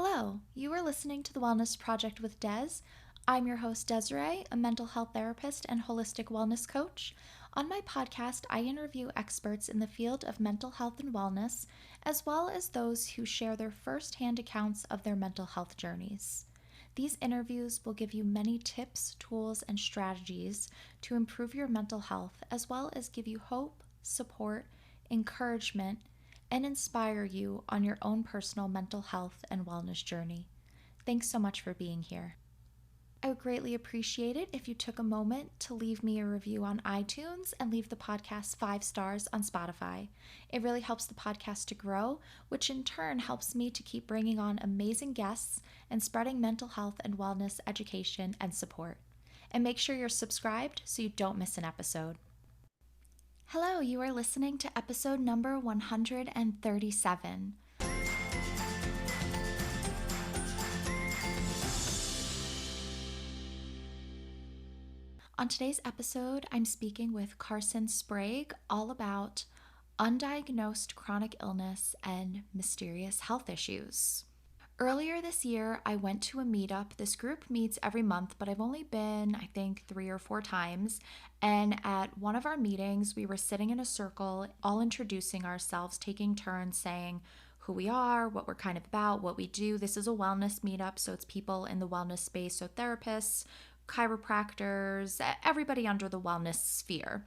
Hello, you are listening to the Wellness Project with Des. I'm your host, Desiree, a mental health therapist and holistic wellness coach. On my podcast, I interview experts in the field of mental health and wellness, as well as those who share their firsthand accounts of their mental health journeys. These interviews will give you many tips, tools, and strategies to improve your mental health, as well as give you hope, support, encouragement, and inspire you on your own personal mental health and wellness journey. Thanks so much for being here. I would greatly appreciate it if you took a moment to leave me a review on iTunes and leave the podcast 5 stars on Spotify. It really helps the podcast to grow, which in turn helps me to keep bringing on amazing guests and spreading mental health and wellness education and support. And make sure you're subscribed so you don't miss an episode. Hello, you are listening to episode number 137. On today's episode, I'm speaking with Karsyn Sprague all about undiagnosed chronic illness and mysterious health issues. Earlier this year, I went to a meetup. This group meets every month, but I've only been, I think, 3 or 4 times. And at one of our meetings, we were sitting in a circle, all introducing ourselves, taking turns saying who we are, what we're kind of about, what we do. This is a wellness meetup, so it's people in the wellness space, so therapists, chiropractors, everybody under the wellness sphere.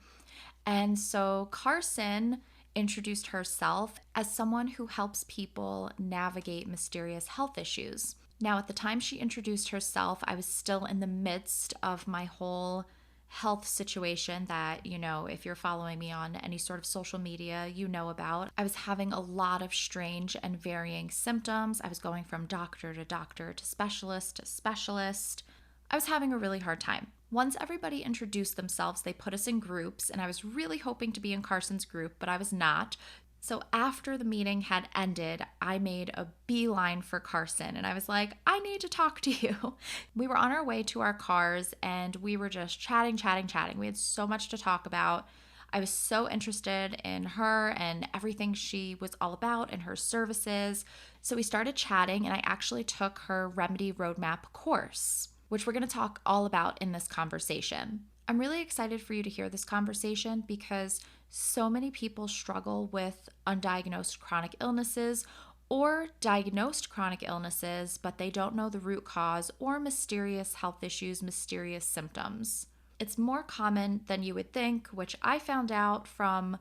And so Karsyn introduced herself as someone who helps people navigate mysterious health issues. Now, at the time she introduced herself, I was still in the midst of my whole health situation that, if you're following me on any sort of social media, you know about. I was having a lot of strange and varying symptoms. I was going from doctor to specialist. I was having a really hard time. Once everybody introduced themselves, they put us in groups, and I was really hoping to be in Karsyn's group, but I was not. So after the meeting had ended, I made a beeline for Karsyn, and I was like, I need to talk to you. We were on our way to our cars, and we were just chatting. We had so much to talk about. I was so interested in her and everything she was all about and her services. So we started chatting, and I actually took her Remedy Roadmap course, which we're going to talk all about in this conversation. I'm really excited for you to hear this conversation because so many people struggle with undiagnosed chronic illnesses or diagnosed chronic illnesses, but they don't know the root cause or mysterious health issues, mysterious symptoms. It's more common than you would think, which I found out from,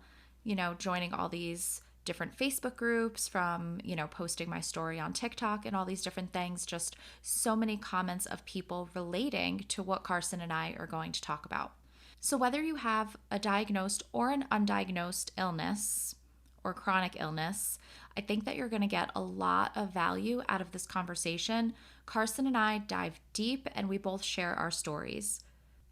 joining all these different Facebook groups, from, posting my story on TikTok and all these different things, just so many comments of people relating to what Karsyn and I are going to talk about. So whether you have a diagnosed or an undiagnosed illness or chronic illness, I think that you're going to get a lot of value out of this conversation. Karsyn and I dive deep and we both share our stories.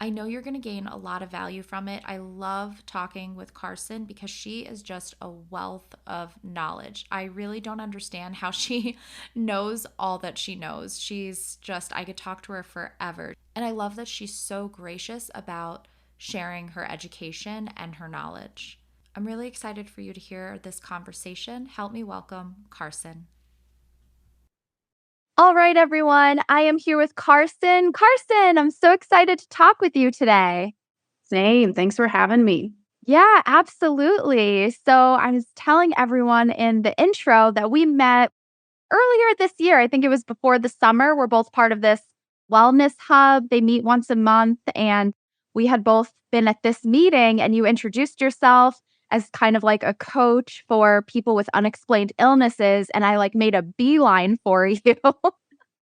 I know you're going to gain a lot of value from it. I love talking with Karsyn because she is just a wealth of knowledge. I really don't understand how she knows all that she knows. I could talk to her forever. And I love that she's so gracious about sharing her education and her knowledge. I'm really excited for you to hear this conversation. Help me welcome Karsyn. All right, everyone. I am here with Karsyn. Karsyn, I'm so excited to talk with you today. Same. Thanks for having me. Yeah, absolutely. So I was telling everyone in the intro that we met earlier this year. I think it was before the summer. We're both part of this wellness hub. They meet once a month, and we had both been at this meeting, and you introduced yourself as kind of like a coach for people with unexplained illnesses. And I made a beeline for you.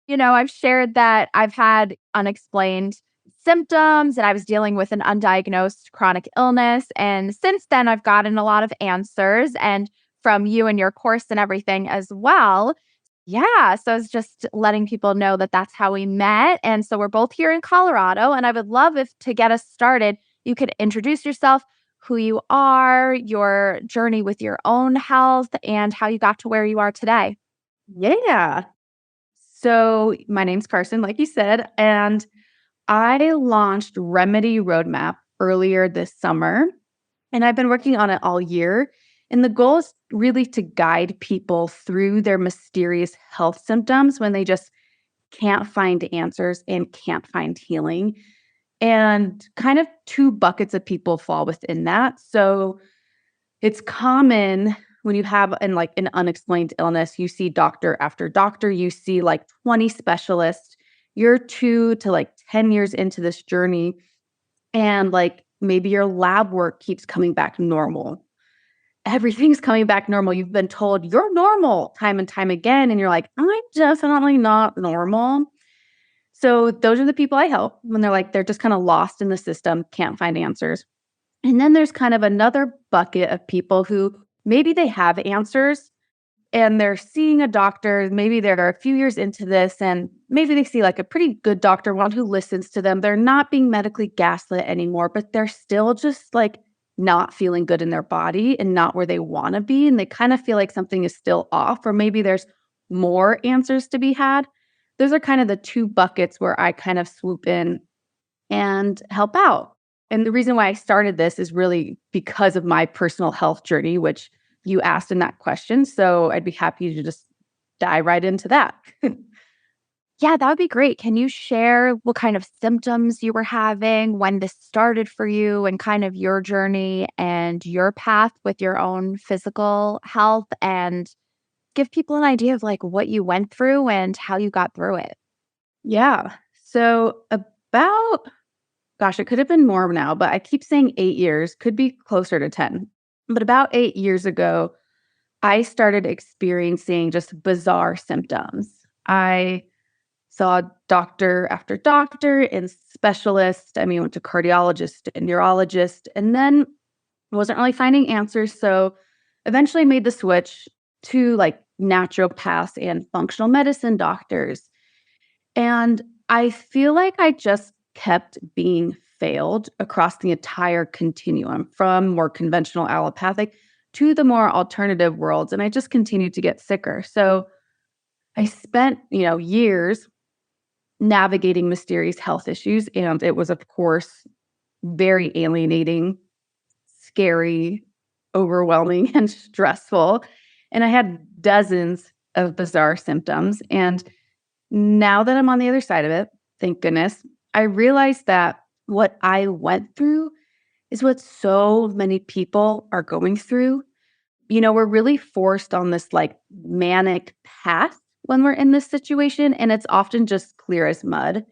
I've shared that I've had unexplained symptoms and I was dealing with an undiagnosed chronic illness. And since then, I've gotten a lot of answers and from you and your course and everything as well. Yeah. So I was just letting people know that that's how we met. And so we're both here in Colorado. And I would love if to get us started, you could introduce yourself, who you are, your journey with your own health, and how you got to where you are today. Yeah. So my name's Karsyn, like you said, and I launched Remedy Roadmap earlier this summer, and I've been working on it all year. And the goal is really to guide people through their mysterious health symptoms when they just can't find answers and can't find healing. And kind of two buckets of people fall within that. So it's common when you have an unexplained illness, you see doctor after doctor, you see like 20 specialists. You're 2 to like 10 years into this journey, and like maybe your lab work keeps coming back normal. Everything's coming back normal. You've been told you're normal time and time again, and you're like, I'm definitely not normal. So those are the people I help when they're just kind of lost in the system, can't find answers. And then there's kind of another bucket of people who maybe they have answers and they're seeing a doctor. Maybe they're a few years into this and maybe they see like a pretty good doctor, one who listens to them. They're not being medically gaslit anymore, but they're still just like not feeling good in their body and not where they want to be. And they kind of feel like something is still off, or maybe there's more answers to be had. Those are kind of the two buckets where I kind of swoop in and help out. And the reason why I started this is really because of my personal health journey, which you asked in that question. So I'd be happy to just dive right into that. Yeah, that would be great. Can you share what kind of symptoms you were having, when this started for you, and kind of your journey and your path with your own physical health, and give people an idea of like what you went through and how you got through it? Yeah. So about, gosh, it could have been more now, but I keep saying 8 years, could be closer to 10. But about 8 years ago, I started experiencing just bizarre symptoms. I saw doctor after doctor and specialist. I mean, went to cardiologist and neurologist, and then wasn't really finding answers. So eventually made the switch to like naturopaths and functional medicine doctors. And I feel like I just kept being failed across the entire continuum from more conventional allopathic to the more alternative worlds. And I just continued to get sicker. So I spent, years navigating mysterious health issues. And it was, of course, very alienating, scary, overwhelming, and stressful. And I had dozens of bizarre symptoms. And now that I'm on the other side of it, thank goodness, I realized that what I went through is what so many people are going through. We're really forced on this like manic path when we're in this situation, and it's often just clear as mud.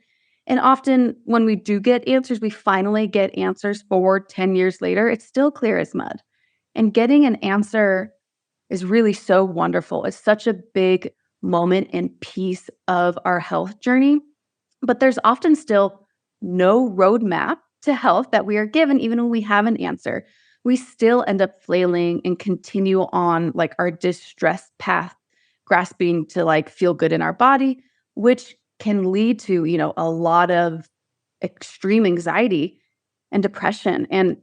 And often when we do get answers, we finally get answers forward 10 years later, it's still clear as mud. And getting an answer is really so wonderful. It's such a big moment and piece of our health journey. But there's often still no roadmap to health that we are given, even when we have an answer. We still end up flailing and continue on like our distressed path, grasping to like feel good in our body, which can lead to, a lot of extreme anxiety and depression. And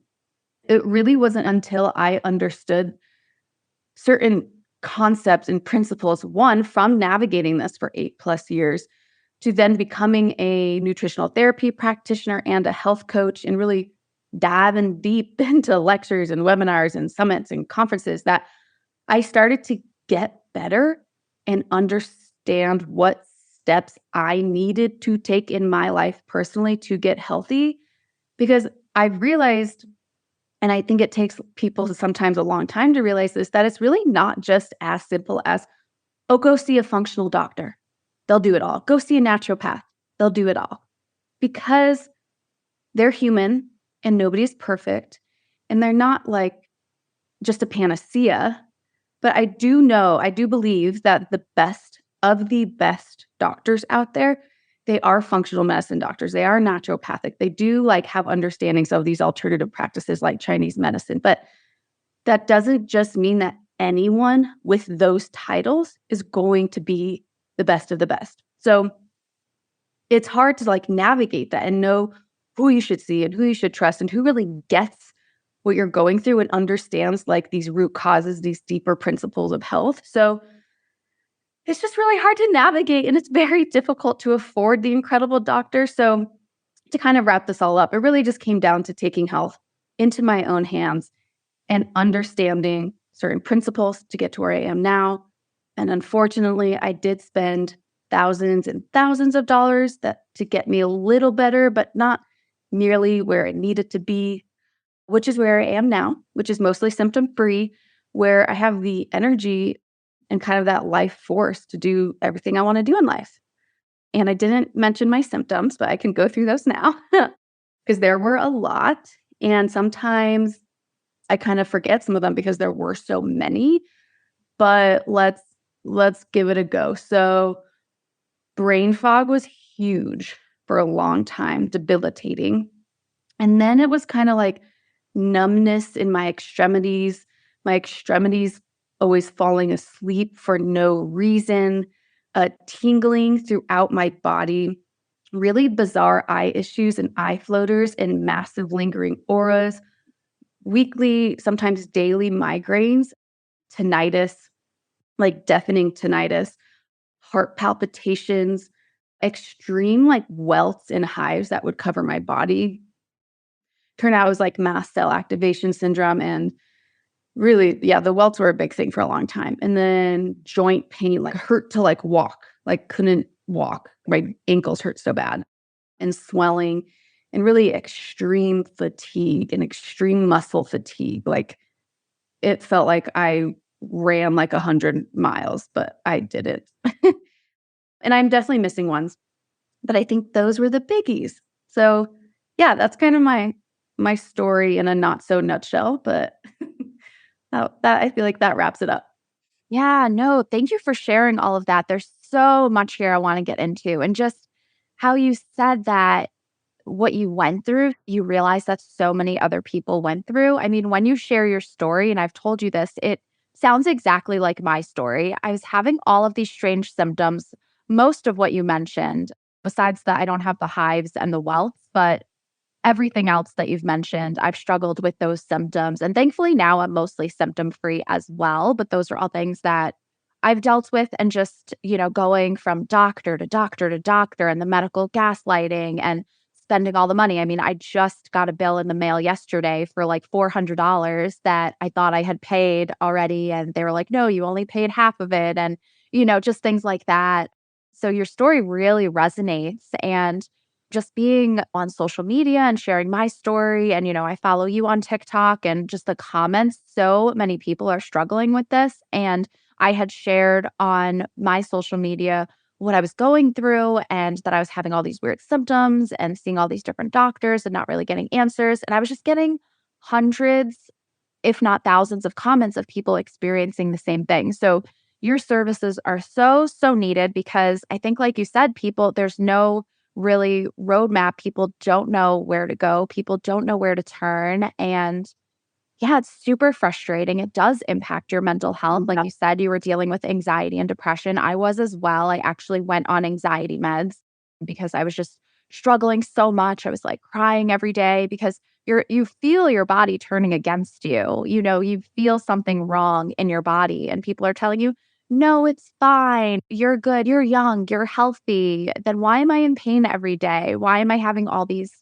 it really wasn't until I understood certain concepts and principles, one, from navigating this for 8+ years, to then becoming a nutritional therapy practitioner and a health coach, and really diving deep into lectures and webinars and summits and conferences, that I started to get better and understand what steps I needed to take in my life personally to get healthy. Because I realized, and I think it takes people sometimes a long time to realize this, that it's really not just as simple as, oh, go see a functional doctor. They'll do it all. Go see a naturopath. They'll do it all. Because they're human and nobody's perfect. And they're not like just a panacea. But I do believe that the best of the best doctors out there, they are functional medicine doctors. They are naturopathic. They do like have understandings of these alternative practices like Chinese medicine. But that doesn't just mean that anyone with those titles is going to be the best of the best. So it's hard to like navigate that and know who you should see and who you should trust and who really gets what you're going through and understands like these root causes, these deeper principles of health. So it's just really hard to navigate, and it's very difficult to afford the incredible doctor. So to kind of wrap this all up, it really just came down to taking health into my own hands and understanding certain principles to get to where I am now. And unfortunately, I did spend thousands and thousands of dollars to get me a little better, but not nearly where it needed to be, which is where I am now, which is mostly symptom free, where I have the energy and kind of that life force to do everything I want to do in life. And I didn't mention my symptoms, but I can go through those now because there were a lot. And sometimes I kind of forget some of them because there were so many, but let's give it a go. So brain fog was huge for a long time, debilitating. And then it was kind of like numbness in my extremities always falling asleep for no reason, tingling throughout my body, really bizarre eye issues and eye floaters and massive lingering auras, weekly, sometimes daily migraines, tinnitus, like deafening tinnitus, heart palpitations, extreme like welts and hives that would cover my body. Turned out it was like mast cell activation syndrome. And really, yeah, the welts were a big thing for a long time. And then joint pain, like hurt to like walk, like couldn't walk. My ankles hurt so bad. And swelling and really extreme fatigue and extreme muscle fatigue. Like it felt like I ran like 100 miles, but I didn't. And I'm definitely missing ones, but I think those were the biggies. So, yeah, that's kind of my story in a not so nutshell, but that I feel like that wraps it up. Yeah, no, thank you for sharing all of that. There's so much here I want to get into. And just how you said that what you went through, you realize that so many other people went through. I mean, when you share your story, and I've told you this, it sounds exactly like my story. I was having all of these strange symptoms, most of what you mentioned, besides that, I don't have the hives and the welts, but everything else that you've mentioned, I've struggled with those symptoms. And thankfully now I'm mostly symptom free as well. But those are all things that I've dealt with and just, going from doctor to doctor to doctor and the medical gaslighting and spending all the money. I mean, I just got a bill in the mail yesterday for like $400 that I thought I had paid already. And they were like, no, you only paid half of it. And, just things like that. So your story really resonates. And just being on social media and sharing my story. And, I follow you on TikTok and just the comments. So many people are struggling with this. And I had shared on my social media what I was going through and that I was having all these weird symptoms and seeing all these different doctors and not really getting answers. And I was just getting hundreds, if not thousands of comments of people experiencing the same thing. So your services are so, so needed because I think, like you said, there's no really roadmap. People don't know where to go. People don't know where to turn. And yeah, it's super frustrating. It does impact your mental health. Like you said, you were dealing with anxiety and depression. I was as well. I actually went on anxiety meds because I was just struggling so much. I was like crying every day because you feel your body turning against you. You feel something wrong in your body and people are telling you, "No, it's fine. You're good. You're young. You're healthy." Then why am I in pain every day? Why am I having all these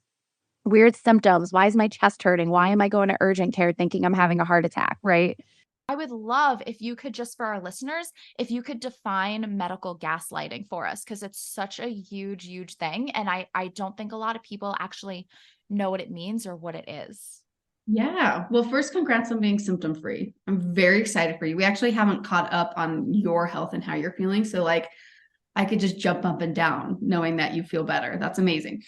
weird symptoms? Why is my chest hurting? Why am I going to urgent care thinking I'm having a heart attack, right? I would love if you could, just for our listeners, if you could define medical gaslighting for us, because it's such a huge, huge thing. And I don't think a lot of people actually know what it means or what it is. Yeah. Well, first, congrats on being symptom free. I'm very excited for you. We actually haven't caught up on your health and how you're feeling. So, like, I could just jump up and down knowing that you feel better. That's amazing.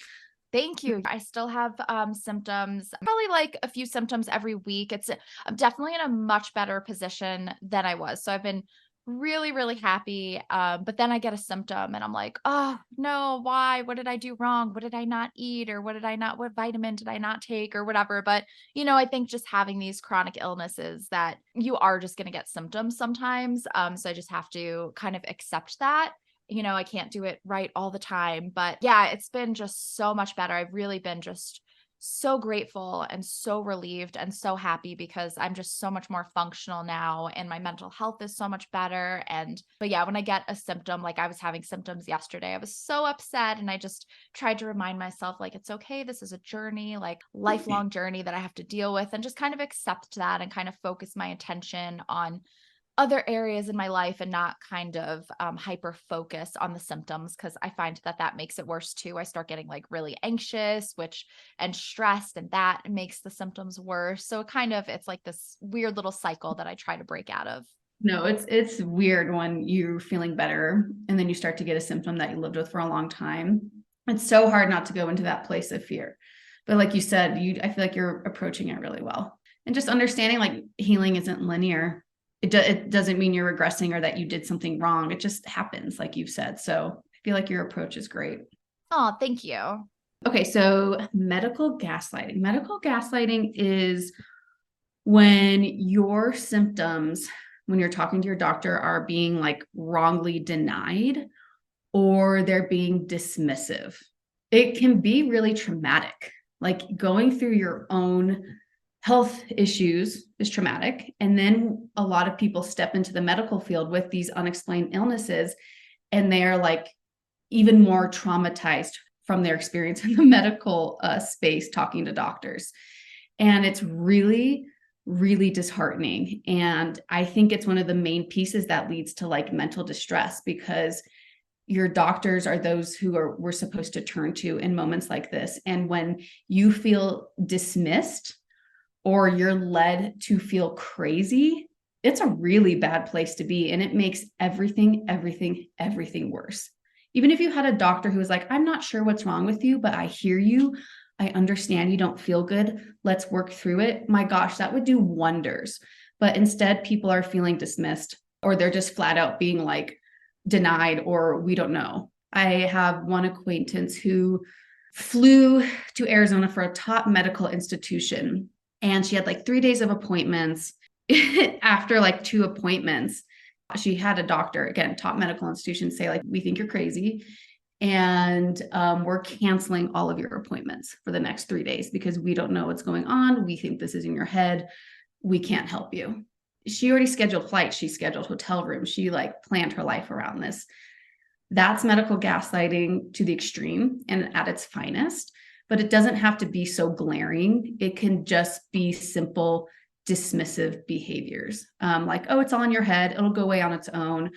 Thank you. I still have symptoms, probably like a few symptoms every week. I'm definitely in a much better position than I was. So I've been really, really happy. But then I get a symptom and I'm like, oh no, why? What did I do wrong? What did I not eat? Or what vitamin did I not take or whatever? But, I think just having these chronic illnesses that you are just going to get symptoms sometimes. So I just have to kind of accept that. I can't do it right all the time, but yeah, it's been just so much better. I've really been just so grateful and so relieved and so happy because I'm just so much more functional now and my mental health is so much better. But yeah, when I get a symptom, like I was having symptoms yesterday, I was so upset and I just tried to remind myself, like, it's okay. This is a journey, like lifelong journey that I have to deal with, and just kind of accept that and kind of focus my attention on other areas in my life and not kind of hyper focus on the symptoms, because I find that that makes it worse too. I start getting like really anxious, which and stressed, and that makes the symptoms worse. So it's like this weird little cycle that I try to break out of. No, it's weird when you're feeling better and then you start to get a symptom that you lived with for a long time. It's so hard not to go into that place of fear. But like you said, I feel like you're approaching it really well. And just understanding like healing isn't linear. It doesn't mean you're regressing or that you did something wrong. It just happens, like you've said. So I feel like your approach is great. Oh, thank you. Okay, so medical gaslighting. Medical gaslighting is when your symptoms, when you're talking to your doctor, are being like wrongly denied or they're being dismissive. It can be really traumatic. Like going through your own health issues is traumatic. And then a lot of people step into the medical field with these unexplained illnesses, and they are like even more traumatized from their experience in the medical space talking to doctors. And it's really, really disheartening. And I think it's one of the main pieces that leads to like mental distress, because your doctors are those who we're supposed to turn to in moments like this. And when you feel dismissed or you're led to feel crazy, it's a really bad place to be. And it makes everything, everything, everything worse. Even if you had a doctor who was like, I'm not sure what's wrong with you, but I hear you. I understand you don't feel good. Let's work through it. My gosh, that would do wonders. But instead, people are feeling dismissed, or they're just flat out being like denied, or we don't know. I have one acquaintance who flew to Arizona for a top medical institution, and she had like 3 days of appointments. After like 2 appointments, she had a doctor, again, top medical institution, say like, we think you're crazy, and we're canceling all of your appointments for the next 3 days because we don't know what's going on. We think this is in your head. We can't help you. She already scheduled flights. She scheduled hotel rooms. She like planned her life around this. That's medical gaslighting to the extreme and at its finest. But it doesn't have to be so glaring. It can just be simple dismissive behaviors, like, oh, it's all in your head. It'll go away on its own.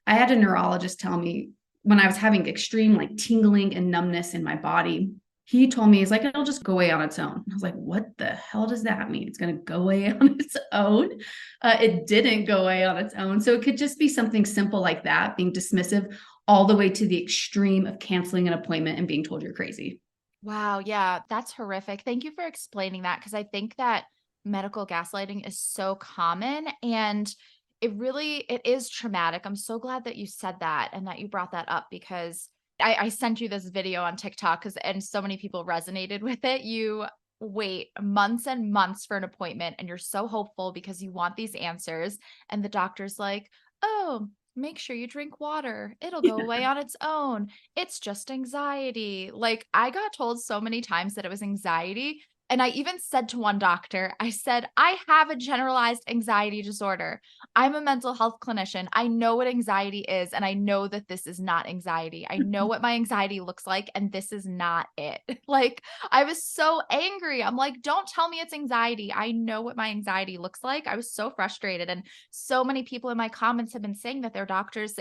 I had a neurologist tell me when I was having extreme like tingling and numbness in my body, he told me, he's like, it'll just go away on its own. I was like, what the hell does that mean? It's going to go away on its own? It didn't go away on its own. So it could just be something simple like that, being dismissive, all the way to the extreme of canceling an appointment and being told you're crazy. Wow, yeah, that's horrific. Thank you for explaining that, because I think that medical gaslighting is so common and it is traumatic. I'm so glad that you said that and that you brought that up, because I sent you this video on TikTok and so many people resonated with it. You wait months and months for an appointment and you're so hopeful because you want these answers, and the doctor's like, "Oh, make sure you drink water. It'll go away on its own. It's just anxiety." Like, I got told so many times that it was anxiety. And I even said to one doctor, I said, I have a generalized anxiety disorder. I'm a mental health clinician. I know what anxiety is, and I know that this is not anxiety. I know what my anxiety looks like, and this is not it. Like, I was so angry. I'm like, don't tell me it's anxiety. I know what my anxiety looks like. I was so frustrated. And so many people in my comments have been saying that their doctors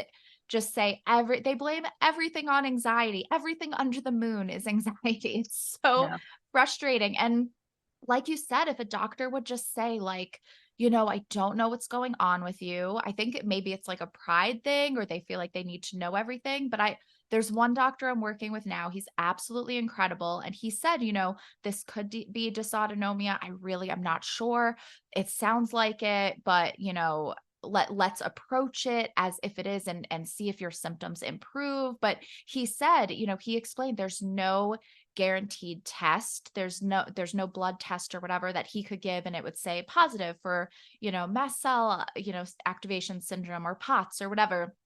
just say they blame everything on anxiety. Everything under the moon is anxiety. It's so Yeah. frustrating. And like you said, if a doctor would just say like, I don't know what's going on with you. I think maybe it's like a pride thing, or they feel like they need to know everything. But there's one doctor I'm working with now. He's absolutely incredible. And he said, this could be dysautonomia. I'm not sure. It sounds like it, but let's approach it as if it is, and see if your symptoms improve. But he said, he explained there's no guaranteed test. There's no blood test or whatever that he could give and it would say positive for, mast cell, activation syndrome or POTS or whatever.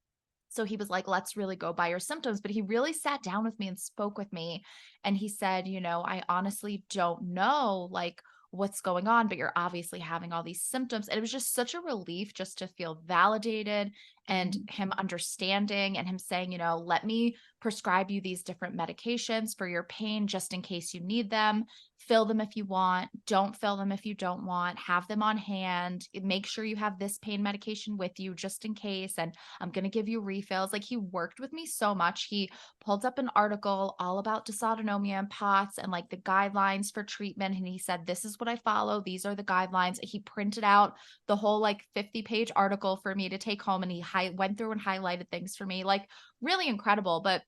So he was like, let's really go by your symptoms. But he really sat down with me and spoke with me. And he said, I honestly don't know like what's going on, but you're obviously having all these symptoms. And it was just such a relief just to feel validated and Mhm. him understanding and him saying, let me prescribe you these different medications for your pain just in case you need them. Fill them if you want, don't fill them if you don't want, have them on hand. Make sure you have this pain medication with you just in case. And I'm going to give you refills. Like he worked with me so much. He pulled up an article all about dysautonomia and POTS and like the guidelines for treatment. And he said, this is what I follow. These are the guidelines. He printed out the whole like 50-page article for me to take home. And he went through and highlighted things for me, like really incredible. But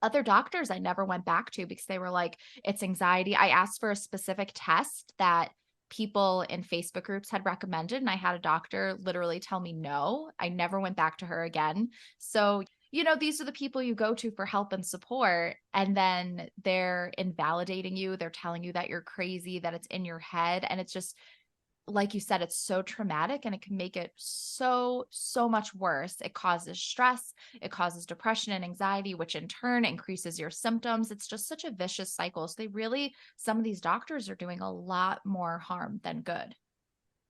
other doctors I never went back to because they were like, it's anxiety. I asked for a specific test that people in Facebook groups had recommended, and I had a doctor literally tell me no. I never went back to her again. So, these are the people you go to for help and support, and then they're invalidating you. They're telling you that you're crazy, that it's in your head. And it's just, like you said, it's so traumatic and it can make it so much worse. It causes stress, it causes depression and anxiety, which in turn increases your symptoms. It's just such a vicious cycle. So some of these doctors are doing a lot more harm than good.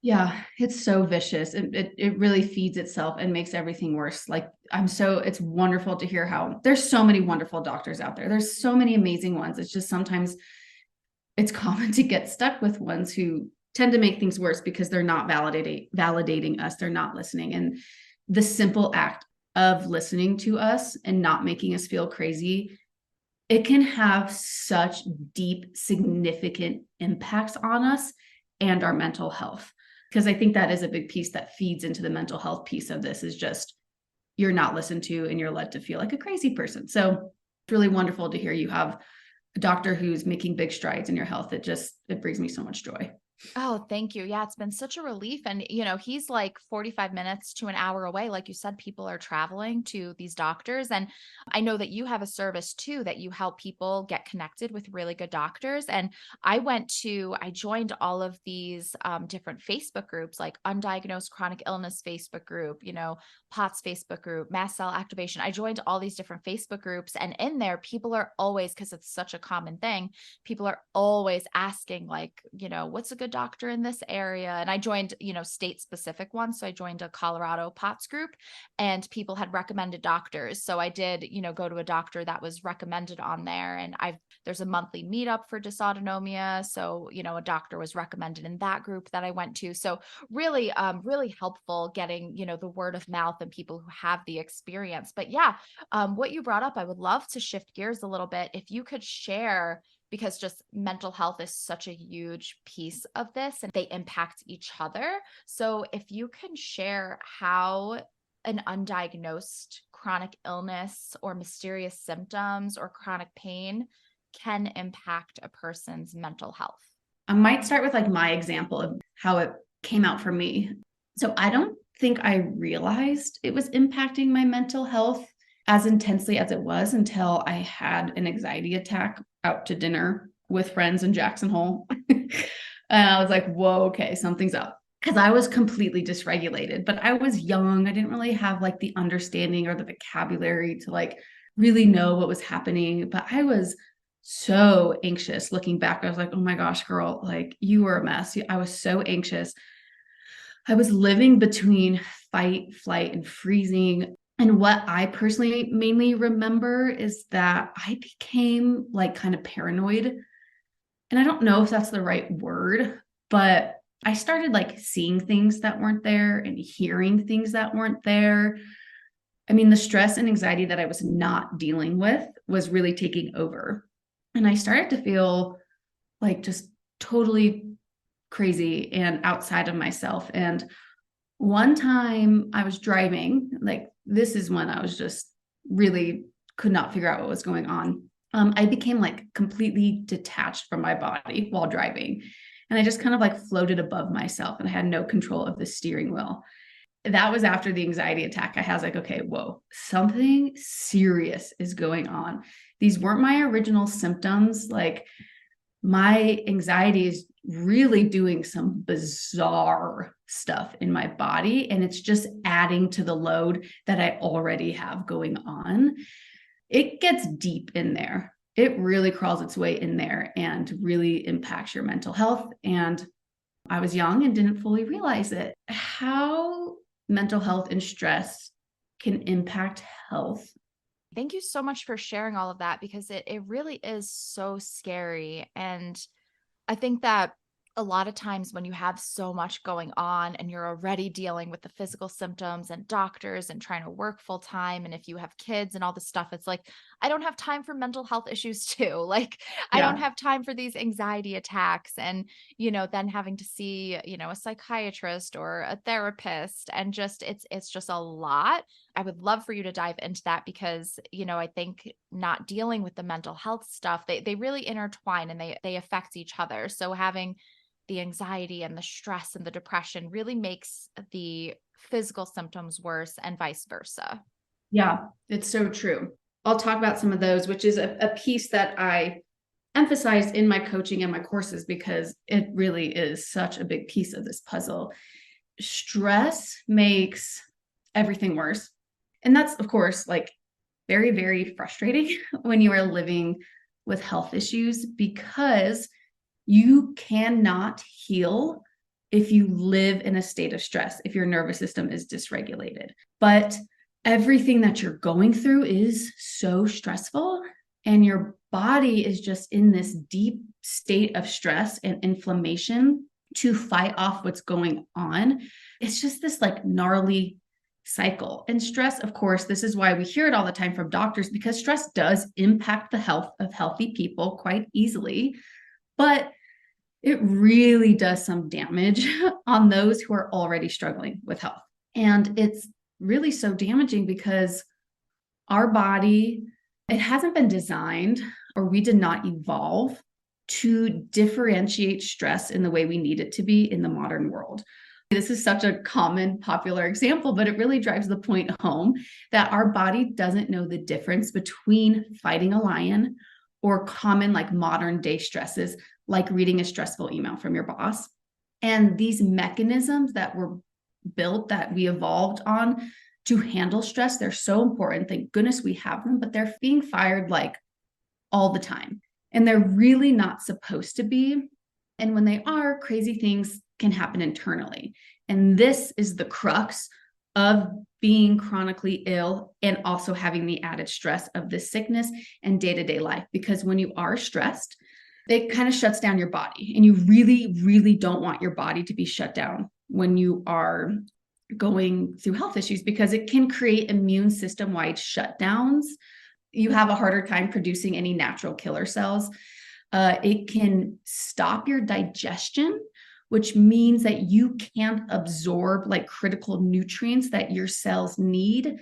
Yeah, it's so vicious. It really feeds itself and makes everything worse. Like it's wonderful to hear how there's so many wonderful doctors out there. There's so many amazing ones. It's just sometimes it's common to get stuck with ones who tend to make things worse because they're not validating us. They're not listening. And the simple act of listening to us and not making us feel crazy, it can have such deep, significant impacts on us and our mental health. Because I think that is a big piece that feeds into the mental health piece of this is just you're not listened to and you're led to feel like a crazy person. So it's really wonderful to hear you have a doctor who's making big strides in your health. It brings me so much joy. Oh, thank you. Yeah, it's been such a relief. And, he's like 45 minutes to an hour away. Like you said, people are traveling to these doctors. And I know that you have a service too that you help people get connected with really good doctors. And I joined all of these different Facebook groups, like Undiagnosed Chronic Illness Facebook group, POTS Facebook group, Mast Cell Activation. I joined all these different Facebook groups. And in there, people are always, because it's such a common thing, people are always asking like, what's a good doctor in this area? And I joined, state specific ones. So I joined a Colorado POTS group and people had recommended doctors. So I did, go to a doctor that was recommended on there. And there's a monthly meetup for dysautonomia. So, a doctor was recommended in that group that I went to. So really, really helpful getting, the word of mouth and people who have the experience. But yeah, what you brought up, I would love to shift gears a little bit. If you could share, because just mental health is such a huge piece of this and they impact each other. So if you can share how an undiagnosed chronic illness or mysterious symptoms or chronic pain can impact a person's mental health. I might start with like my example of how it came out for me. So I don't think I realized it was impacting my mental health as intensely as it was until I had an anxiety attack out to dinner with friends in Jackson Hole. And I was like, whoa, okay, something's up. Because I was completely dysregulated, but I was young. I didn't really have like the understanding or the vocabulary to like really know what was happening. But I was so anxious looking back. I was like, oh my gosh, girl, like you were a mess. I was so anxious. I was living between fight, flight, and freezing. And what I personally mainly remember is that I became like kind of paranoid. And I don't know if that's the right word, but I started like seeing things that weren't there and hearing things that weren't there. I mean, the stress and anxiety that I was not dealing with was really taking over. And I started to feel like just totally crazy and outside of myself. And one time I was driving, like this is when I was just really could not figure out what was going on. I became like completely detached from my body while driving. And I just kind of like floated above myself and I had no control of the steering wheel. That was after the anxiety attack. I was like, okay, whoa, something serious is going on. These weren't my original symptoms. Like my anxiety is really doing some bizarre stuff in my body. And it's just adding to the load that I already have going on. It gets deep in there. It really crawls its way in there and really impacts your mental health. And I was young and didn't fully realize it. How mental health and stress can impact health. Thank you so much for sharing all of that, because it really is so scary. And I think that a lot of times when you have so much going on and you're already dealing with the physical symptoms and doctors and trying to work full time, and if you have kids and all this stuff, it's like, I don't have time for mental health issues too. Like, I don't Yeah. have time for these anxiety attacks, and, then having to see, a psychiatrist or a therapist, and just, it's just a lot. I would love for you to dive into that, because, I think not dealing with the mental health stuff, they really intertwine, and they affect each other. So having the anxiety and the stress and the depression really makes the physical symptoms worse, and vice versa. Yeah, it's so true. I'll talk about some of those, which is a piece that I emphasize in my coaching and my courses because it really is such a big piece of this puzzle. Stress makes everything worse. And that's, of course, like very, very frustrating when you are living with health issues, because you cannot heal if you live in a state of stress, if your nervous system is dysregulated. But everything that you're going through is so stressful, and your body is just in this deep state of stress and inflammation to fight off what's going on. It's just this like gnarly cycle. And stress, of course, this is why we hear it all the time from doctors, because stress does impact the health of healthy people quite easily. But it really does some damage on those who are already struggling with health. And it's really so damaging because our body, it hasn't been designed, or we did not evolve to differentiate stress in the way we need it to be in the modern world. This is such a common, popular example, but it really drives the point home that our body doesn't know the difference between fighting a lion or common, like modern day stresses, like reading a stressful email from your boss. And these mechanisms that were built, that we evolved on to handle stress, they're so important. Thank goodness we have them, but they're being fired like all the time. And they're really not supposed to be. And when they are, crazy things can happen internally. And this is the crux of being chronically ill and also having the added stress of this sickness and day-to-day life. Because when you are stressed, it kind of shuts down your body. And you really, really don't want your body to be shut down when you are going through health issues, because it can create immune system-wide shutdowns. You have a harder time producing any natural killer cells. It can stop your digestion, which means that you can't absorb like critical nutrients that your cells need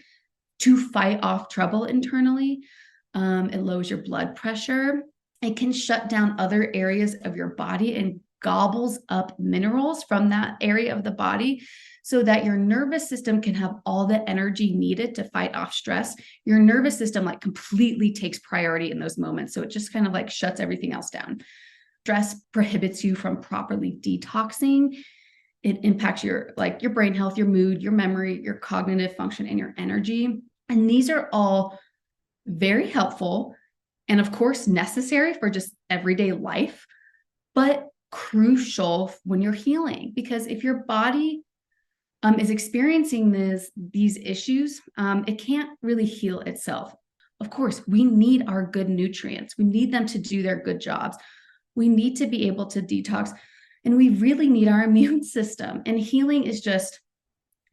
to fight off trouble internally. It lowers your blood pressure. It can shut down other areas of your body and gobbles up minerals from that area of the body, so that your nervous system can have all the energy needed to fight off stress. Your nervous system like completely takes priority in those moments. So it just kind of like shuts everything else down. Stress prohibits you from properly detoxing. It impacts your brain health, your mood, your memory, your cognitive function, and your energy. And these are all very helpful and, of course, necessary for just everyday life, but crucial when you're healing. Because if your body is experiencing these issues, it can't really heal itself. Of course, we need our good nutrients. We need them to do their good jobs. We need to be able to detox, and we really need our immune system. And healing is just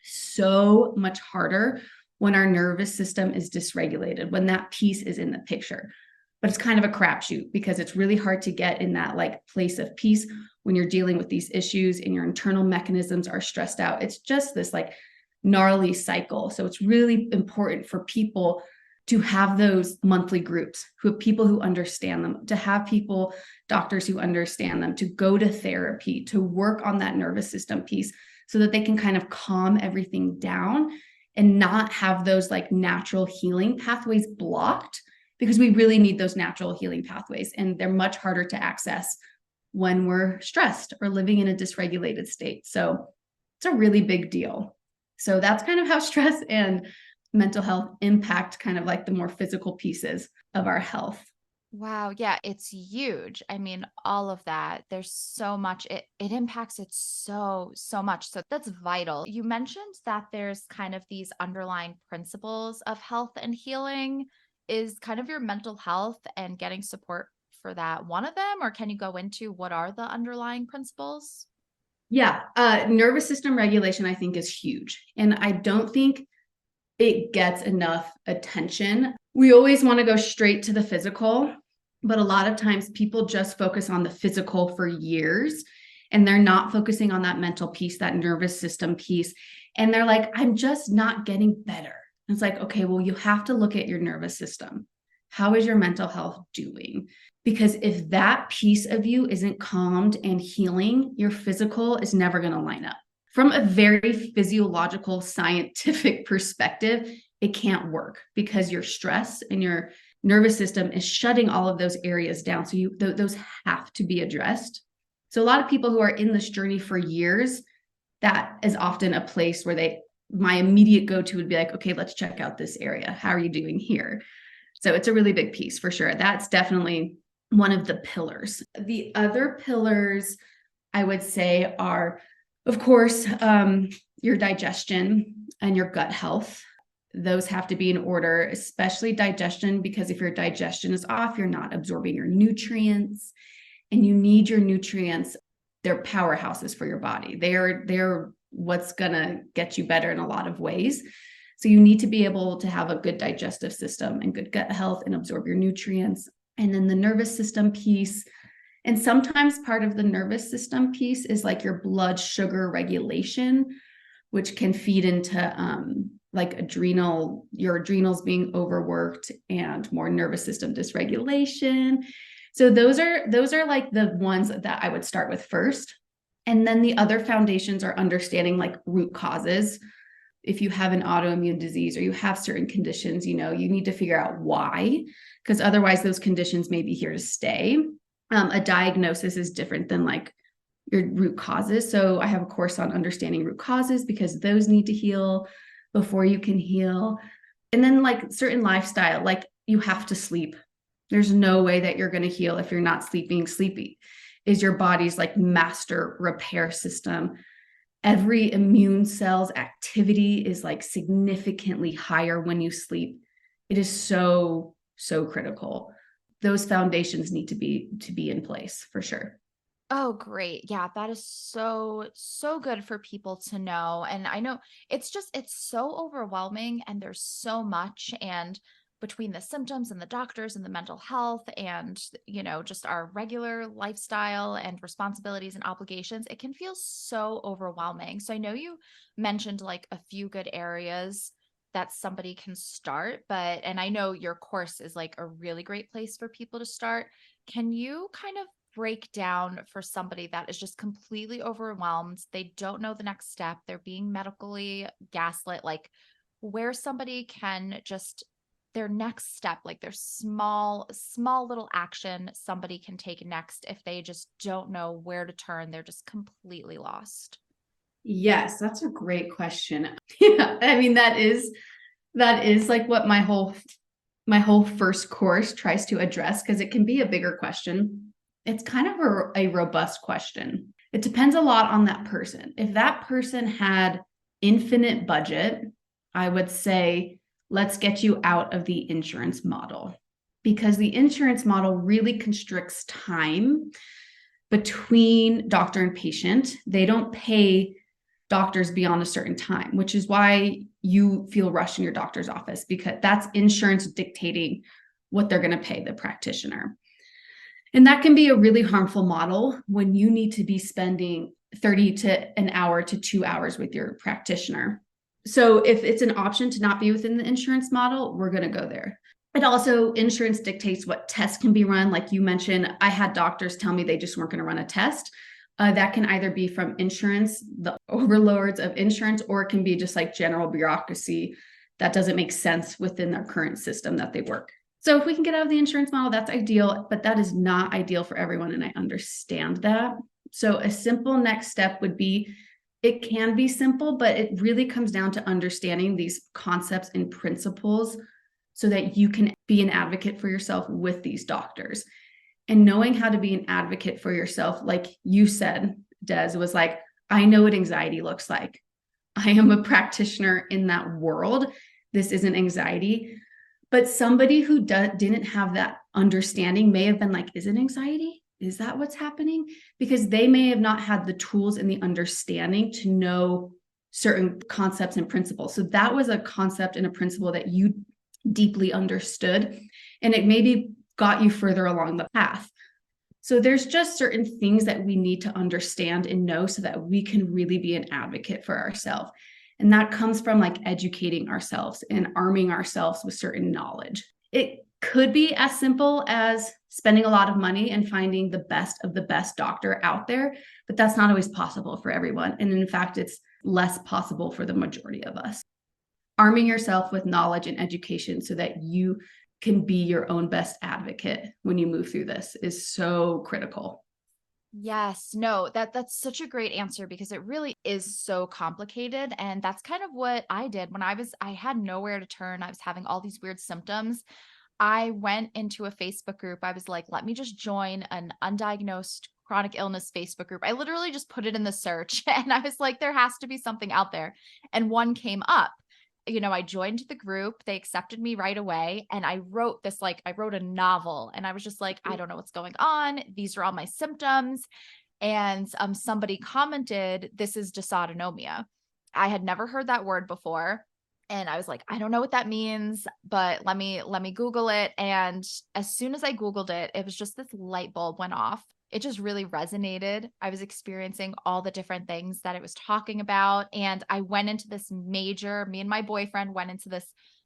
so much harder when our nervous system is dysregulated, when that piece is in the picture. But it's kind of a crapshoot, because it's really hard to get in that like place of peace when you're dealing with these issues and your internal mechanisms are stressed out. It's just this like gnarly cycle. So it's really important for people to have those monthly groups, people who understand them, to have people, doctors who understand them, to go to therapy, to work on that nervous system piece, so that they can kind of calm everything down and not have those like natural healing pathways blocked, because we really need those natural healing pathways, and they're much harder to access when we're stressed or living in a dysregulated state. So it's a really big deal. So that's kind of how stress and mental health impact kind of like the more physical pieces of our health. Wow, yeah, it's huge. I mean, all of that. There's so much it impacts it so much. So that's vital. You mentioned that there's kind of these underlying principles of health and healing. Is kind of your mental health and getting support for that one of them, or can you go into what are the underlying principles? Yeah, nervous system regulation, I think, is huge. And I don't think it gets enough attention. We always want to go straight to the physical, but a lot of times people just focus on the physical for years and they're not focusing on that mental piece, that nervous system piece. And they're like, I'm just not getting better. And it's like, okay, well, you have to look at your nervous system. How is your mental health doing? Because if that piece of you isn't calmed and healing, your physical is never going to line up. From a very physiological, scientific perspective, it can't work because your stress and your nervous system is shutting all of those areas down. So those have to be addressed. So a lot of people who are in this journey for years, that is often a place where my immediate go-to would be like, okay, let's check out this area. How are you doing here? So it's a really big piece for sure. That's definitely one of the pillars. The other pillars I would say are, of course, your digestion and your gut health. Those have to be in order, especially digestion, because if your digestion is off, you're not absorbing your nutrients, and you need your nutrients. They're powerhouses for your body. They're what's gonna get you better in a lot of ways. So you need to be able to have a good digestive system and good gut health and absorb your nutrients. And then the nervous system piece. And sometimes part of the nervous system piece is like your blood sugar regulation, which can feed into like your adrenals being overworked and more nervous system dysregulation. So those are like the ones that I would start with first. And then the other foundations are understanding like root causes. If you have an autoimmune disease or you have certain conditions, you need to figure out why, because otherwise those conditions may be here to stay. A diagnosis is different than like your root causes. So I have a course on understanding root causes because those need to heal before you can heal. And then like certain lifestyle, like you have to sleep. There's no way that you're going to heal if you're not sleeping. Sleepy is your body's like master repair system. Every immune cell's activity is like significantly higher when you sleep. It is so critical. Those foundations need to be in place for sure. Oh, great. Yeah, that is so good for people to know. And I know it's so overwhelming and there's so much. And between the symptoms and the doctors and the mental health and, just our regular lifestyle and responsibilities and obligations, it can feel so overwhelming. So I know you mentioned like a few good areas that somebody can start, and I know your course is like a really great place for people to start. Can you kind of break down for somebody that is just completely overwhelmed? They don't know the next step. They're being medically gaslit, like where somebody can just their next step, like their small little action somebody can take next if they just don't know where to turn. They're just completely lost. Yes, that's a great question. Yeah, I mean that is like what my whole first course tries to address because it can be a bigger question. It's kind of a robust question. It depends a lot on that person. If that person had infinite budget, I would say, let's get you out of the insurance model because the insurance model really constricts time between doctor and patient. They don't pay doctors beyond a certain time, which is why you feel rushed in your doctor's office because that's insurance dictating what they're going to pay the practitioner. And that can be a really harmful model when you need to be spending 30 to an hour to 2 hours with your practitioner. So if it's an option to not be within the insurance model, we're going to go there. It also, insurance dictates what tests can be run. Like you mentioned, I had doctors tell me they just weren't going to run a test. That can either be from insurance, the overlords of insurance, or it can be just like general bureaucracy that doesn't make sense within their current system that they work. So if we can get out of the insurance model, that's ideal, but that is not ideal for everyone. And I understand that. So a simple next step would be, it can be simple, but it really comes down to understanding these concepts and principles so that you can be an advocate for yourself with these doctors. And knowing how to be an advocate for yourself, like you said, Des, was like, I know what anxiety looks like. I am a practitioner in that world. This isn't anxiety. But somebody who didn't have that understanding may have been like, is it anxiety? Is that what's happening? Because they may have not had the tools and the understanding to know certain concepts and principles. So that was a concept and a principle that you deeply understood, and it maybe got you further along the path. So there's just certain things that we need to understand and know so that we can really be an advocate for ourselves. And that comes from like educating ourselves and arming ourselves with certain knowledge. It could be as simple as spending a lot of money and finding the best of the best doctor out there, but that's not always possible for everyone. And in fact, it's less possible for the majority of us. Arming yourself with knowledge and education so that you can be your own best advocate when you move through this is so critical. Yes, no, that's such a great answer because it really is so complicated. And that's kind of what I did when I had nowhere to turn. I was having all these weird symptoms. I went into a Facebook group. I was like, let me just join an undiagnosed chronic illness Facebook group. I literally just put it in the search and I was like, there has to be something out there. And one came up. I joined the group. They accepted me right away. And I wrote I wrote a novel and I was just like, I don't know what's going on. These are all my symptoms. And somebody commented, this is dysautonomia. I had never heard that word before. And I was like, I don't know what that means, but let me Google it. And as soon as I Googled it, it was just this light bulb went off. It just really resonated. I was experiencing all the different things that it was talking about. And I went into me and my boyfriend went into this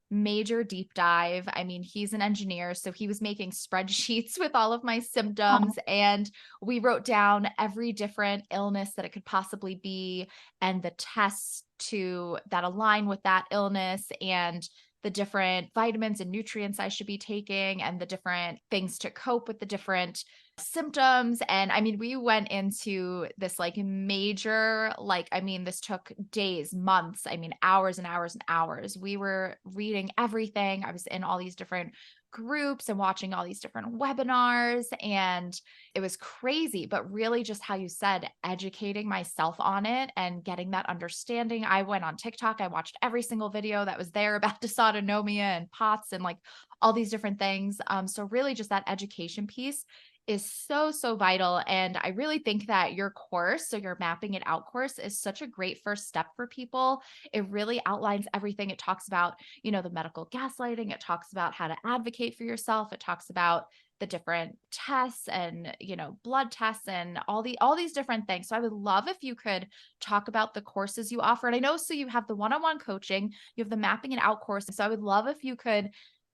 major deep dive. I mean, he's an engineer, so he was making spreadsheets with all of my symptoms. And we wrote down every different illness that it could possibly be and the tests that align with that illness and the different vitamins and nutrients I should be taking and the different things to cope with the different symptoms. And I mean, we went into this this took days, months, hours and hours and hours. We were reading everything. I was in all these different groups and watching all these different webinars, and it was crazy. But really, just how you said, educating myself on it and getting that understanding. I went on TikTok, I watched every single video that was there about dysautonomia and POTS and like all these different things. So really just that education piece is so, so vital. And I really think that your course, so your mapping it out course, is such a great first step for people. It really outlines everything. It talks about, the medical gaslighting. It talks about how to advocate for yourself. It talks about the different tests and, blood tests and all these different things. So I would love if you could talk about the courses you offer. And I know, so you have the one-on-one coaching, you have the mapping it out course. So I would love if you could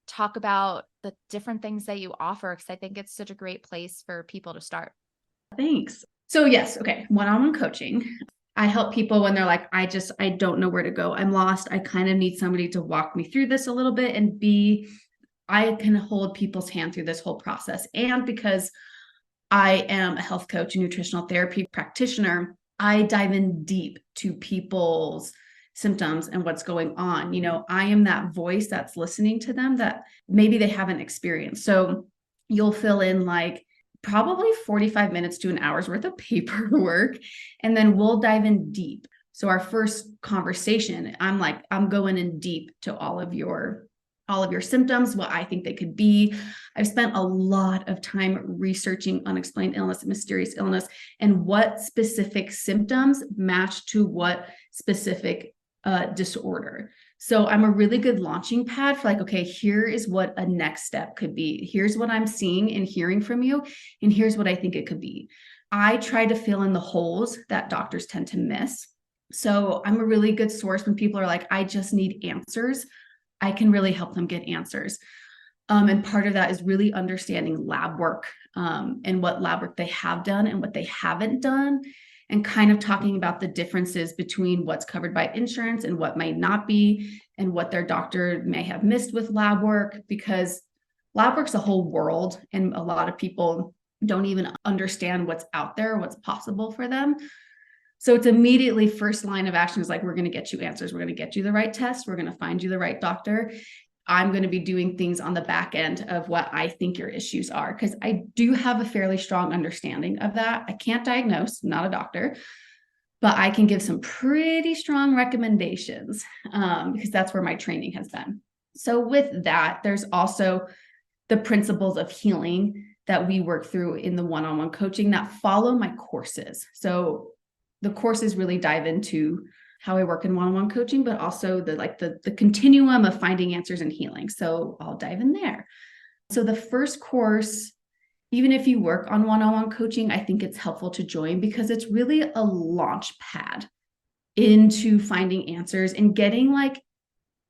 talk about the different things that you offer, because I think it's such a great place for people to start. Thanks. So yes, okay, one-on-one coaching. I help people when they're like, I don't know where to go. I'm lost. I kind of need somebody to walk me through this a little bit, and I can hold people's hand through this whole process. And because I am a health coach and nutritional therapy practitioner, I dive in deep to people's symptoms and what's going on. I am that voice that's listening to them that maybe they haven't experienced. So you'll fill in like probably 45 minutes to an hour's worth of paperwork, and then we'll dive in deep. So our first conversation, I'm going in deep to all of your symptoms, what I think they could be. I've spent a lot of time researching unexplained illness, mysterious illness, and what specific symptoms match to what specific disorder. So I'm a really good launching pad for like, okay, here is what a next step could be. Here's what I'm seeing and hearing from you, and here's what I think it could be. I try to fill in the holes that doctors tend to miss. So I'm a really good source when people are like, I just need answers. I can really help them get answers. And part of that is really understanding lab work and what lab work they have done and what they haven't done, and kind of talking about the differences between what's covered by insurance and what might not be, and what their doctor may have missed with lab work. Because lab work's a whole world, and a lot of people don't even understand what's out there, what's possible for them. So it's immediately first line of action is like, we're going to get you answers. We're going to get you the right test. We're going to find you the right doctor. I'm going to be doing things on the back end of what I think your issues are, because I do have a fairly strong understanding of that. I can't diagnose, I'm not a doctor, but I can give some pretty strong recommendations because that's where my training has been. So with that, there's also the principles of healing that we work through in the one-on-one coaching that follow my courses. So the courses really dive into how I work in one-on-one coaching, but also the continuum of finding answers and healing. So I'll dive in there. So the first course, even if you work on one-on-one coaching, I think it's helpful to join because it's really a launch pad into finding answers and getting like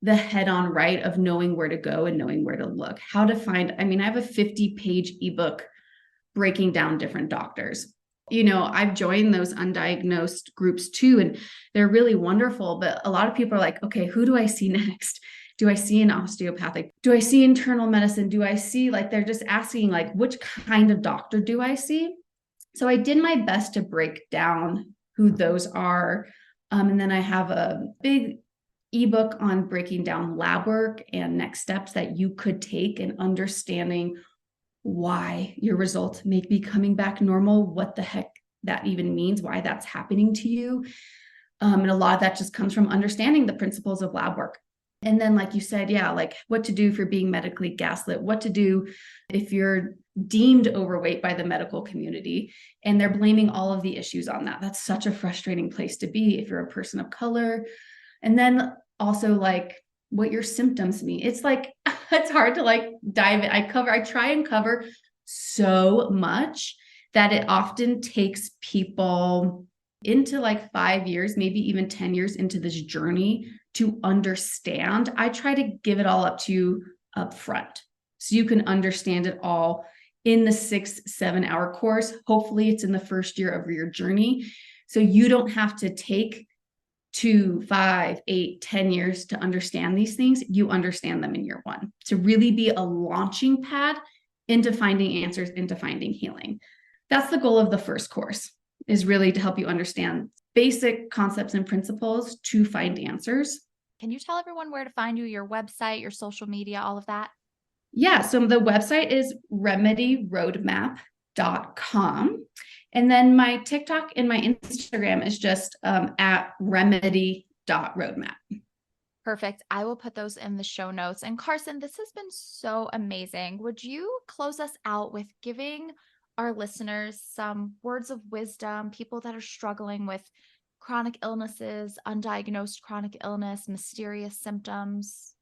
the head on right of knowing where to go and knowing where to look, how to find. I mean, I have a 50-page ebook breaking down different doctors. I've joined those undiagnosed groups too, and they're really wonderful. But a lot of people are like, okay, who do I see next? Do I see an osteopathic? Do I see internal medicine? Do I see, like, they're just asking, like, which kind of doctor do I see? So I did my best to break down who those are. And then I have a big ebook on breaking down lab work and next steps that you could take in understanding why your results may be coming back normal, what the heck that even means, why that's happening to you. And a lot of that just comes from understanding the principles of lab work. And then, like you said, yeah, like what to do if you're being medically gaslit, what to do if you're deemed overweight by the medical community and they're blaming all of the issues on that. That's such a frustrating place to be if you're a person of color. And then also like what your symptoms mean. It's like, it's hard to like dive in. I try and cover so much that it often takes people into like 5 years, maybe even 10 years into this journey to understand. I try to give it all up to you up front so you can understand it all in the 6-7 hour course. Hopefully it's in the first year of your journey. So you don't have to take 2, 5, 8, 10 years to understand these things. You understand them in year one, to really be a launching pad into finding answers, into finding healing. That's the goal of the first course, is really to help you understand basic concepts and principles to find answers. Can you tell everyone where to find you, your website, your social media, all of that? Yeah, so the website is remedyroadmap.com. And then my TikTok and my Instagram is just at remedy.roadmap. Perfect. I will put those in the show notes. And Karsyn, this has been so amazing. Would you close us out with giving our listeners some words of wisdom, people that are struggling with chronic illnesses, undiagnosed chronic illness, mysterious symptoms?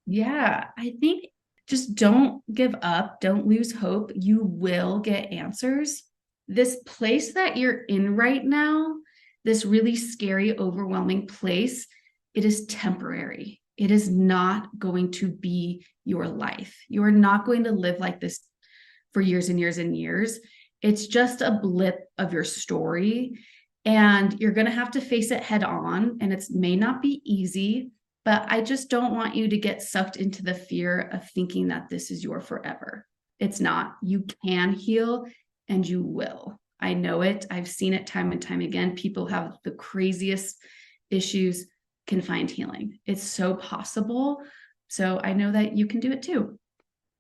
Yeah, I think just don't give up. Don't lose hope. You will get answers. This place that you're in right now, this really scary, overwhelming place, it is temporary. It is not going to be your life. You are not going to live like this for years and years and years. It's just a blip of your story, and you're going to have to face it head on, and it may not be easy. But I just don't want you to get sucked into the fear of thinking that this is your forever. It's not. You can heal and you will. I know it. I've seen it time and time again. People have the craziest issues can find healing. It's so possible. So I know that you can do it too.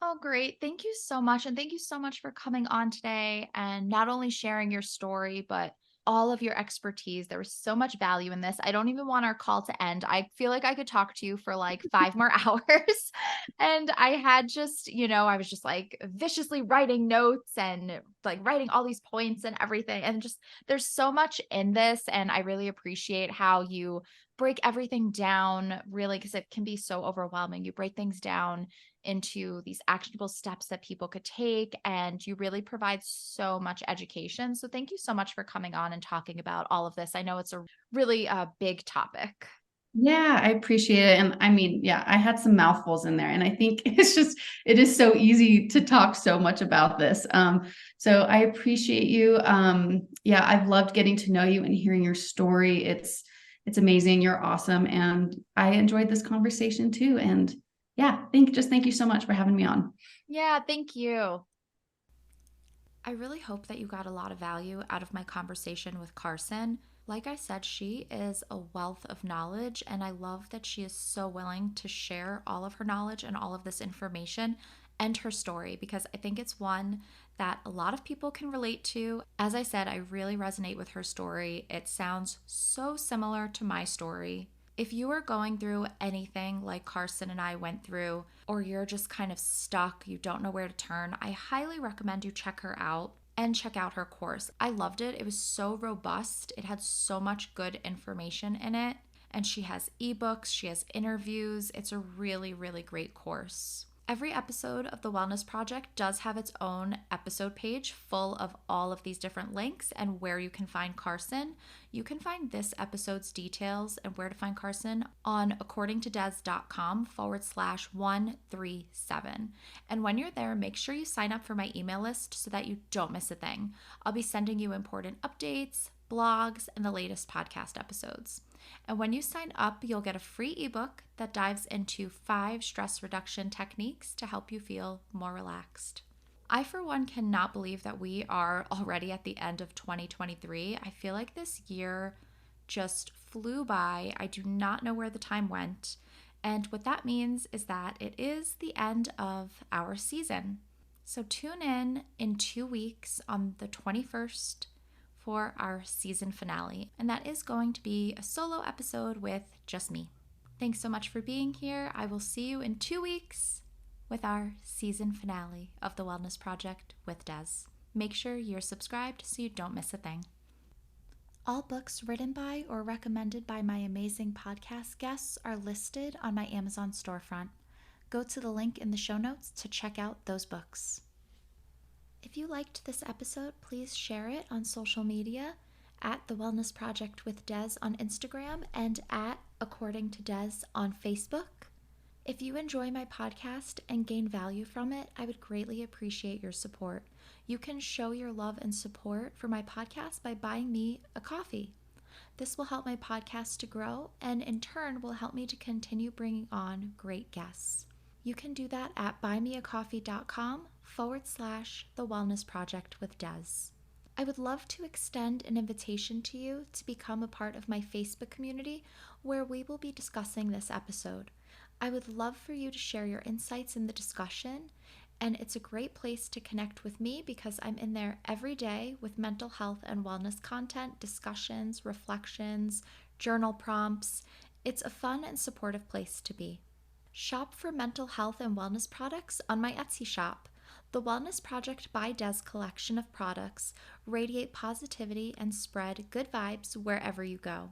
Oh, great. Thank you so much. And thank you so much for coming on today and not only sharing your story, but all of your expertise. There was so much value in this. I don't even want our call to end. I feel like I could talk to you for like 5 more hours. And I had just, I was just like viciously writing notes and like writing all these points and everything. And just there's so much in this. And I really appreciate how you break everything down, really, because it can be so overwhelming. You break things down into these actionable steps that people could take, and you really provide so much education. So thank you so much for coming on and talking about all of this. I know it's a really big topic. Yeah, I appreciate it. And I mean, yeah, I had some mouthfuls in there, and I think it is so easy to talk so much about this. So I appreciate you. Yeah, I've loved getting to know you and hearing your story. It's amazing. You're awesome. And I enjoyed this conversation too. And yeah. yeah, thank you so much for having me on. Yeah, thank you. I really hope that you got a lot of value out of my conversation with Karsyn. Like I said, she is a wealth of knowledge, and I love that she is so willing to share all of her knowledge and all of this information and her story because I think it's one that a lot of people can relate to. As I said, I really resonate with her story. It sounds so similar to my story. If you are going through anything like Karsyn and I went through, or you're just kind of stuck, you don't know where to turn, I highly recommend you check her out and check out her course. I loved it. It was so robust, it had so much good information in it. And she has ebooks, she has interviews. It's a really, really great course. Every episode of the Wellness Project does have its own episode page full of all of these different links and where you can find Karsyn. You can find this episode's details and where to find Karsyn on accordingtodez.com/137. And when you're there, make sure you sign up for my email list so that you don't miss a thing. I'll be sending you important updates, blogs, and the latest podcast episodes. And when you sign up, you'll get a free ebook that dives into 5 stress reduction techniques to help you feel more relaxed. I, for one, cannot believe that we are already at the end of 2023. I feel like this year just flew by. I do not know where the time went. And what that means is that it is the end of our season. So tune in 2 weeks on the 21st for our season finale. And that is going to be a solo episode with just me. Thanks so much for being here. I will see you in 2 weeks with our season finale of the Wellness Project with Des. Make sure you're subscribed so you don't miss a thing. All books written by or recommended by my amazing podcast guests are listed on my Amazon storefront. Go to the link in the show notes to check out those books. If you liked this episode, please share it on social media at The Wellness Project with Des on Instagram and at According to Des on Facebook. If you enjoy my podcast and gain value from it, I would greatly appreciate your support. You can show your love and support for my podcast by buying me a coffee. This will help my podcast to grow and in turn will help me to continue bringing on great guests. You can do that at buymeacoffee.com/The Wellness Project with Des. I would love to extend an invitation to you to become a part of my Facebook community where we will be discussing this episode. I would love for you to share your insights in the discussion, and it's a great place to connect with me because I'm in there every day with mental health and wellness content, discussions, reflections, journal prompts. It's a fun and supportive place to be. Shop for mental health and wellness products on my Etsy shop. The Wellness Project by Des collection of products radiate positivity and spread good vibes wherever you go.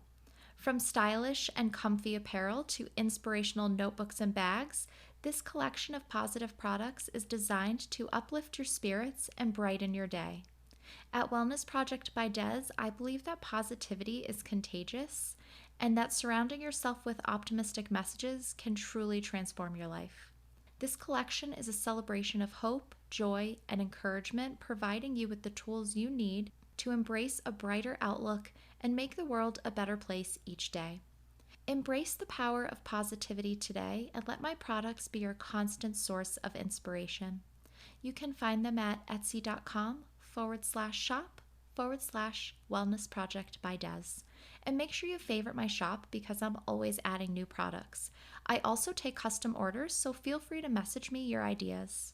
From stylish and comfy apparel to inspirational notebooks and bags, this collection of positive products is designed to uplift your spirits and brighten your day. At Wellness Project by Des, I believe that positivity is contagious and that surrounding yourself with optimistic messages can truly transform your life. This collection is a celebration of hope, joy, and encouragement, providing you with the tools you need to embrace a brighter outlook and make the world a better place each day. Embrace the power of positivity today and let my products be your constant source of inspiration. You can find them at etsy.com/shop/Wellness Project by Des. And make sure you favorite my shop because I'm always adding new products. I also take custom orders, so feel free to message me your ideas.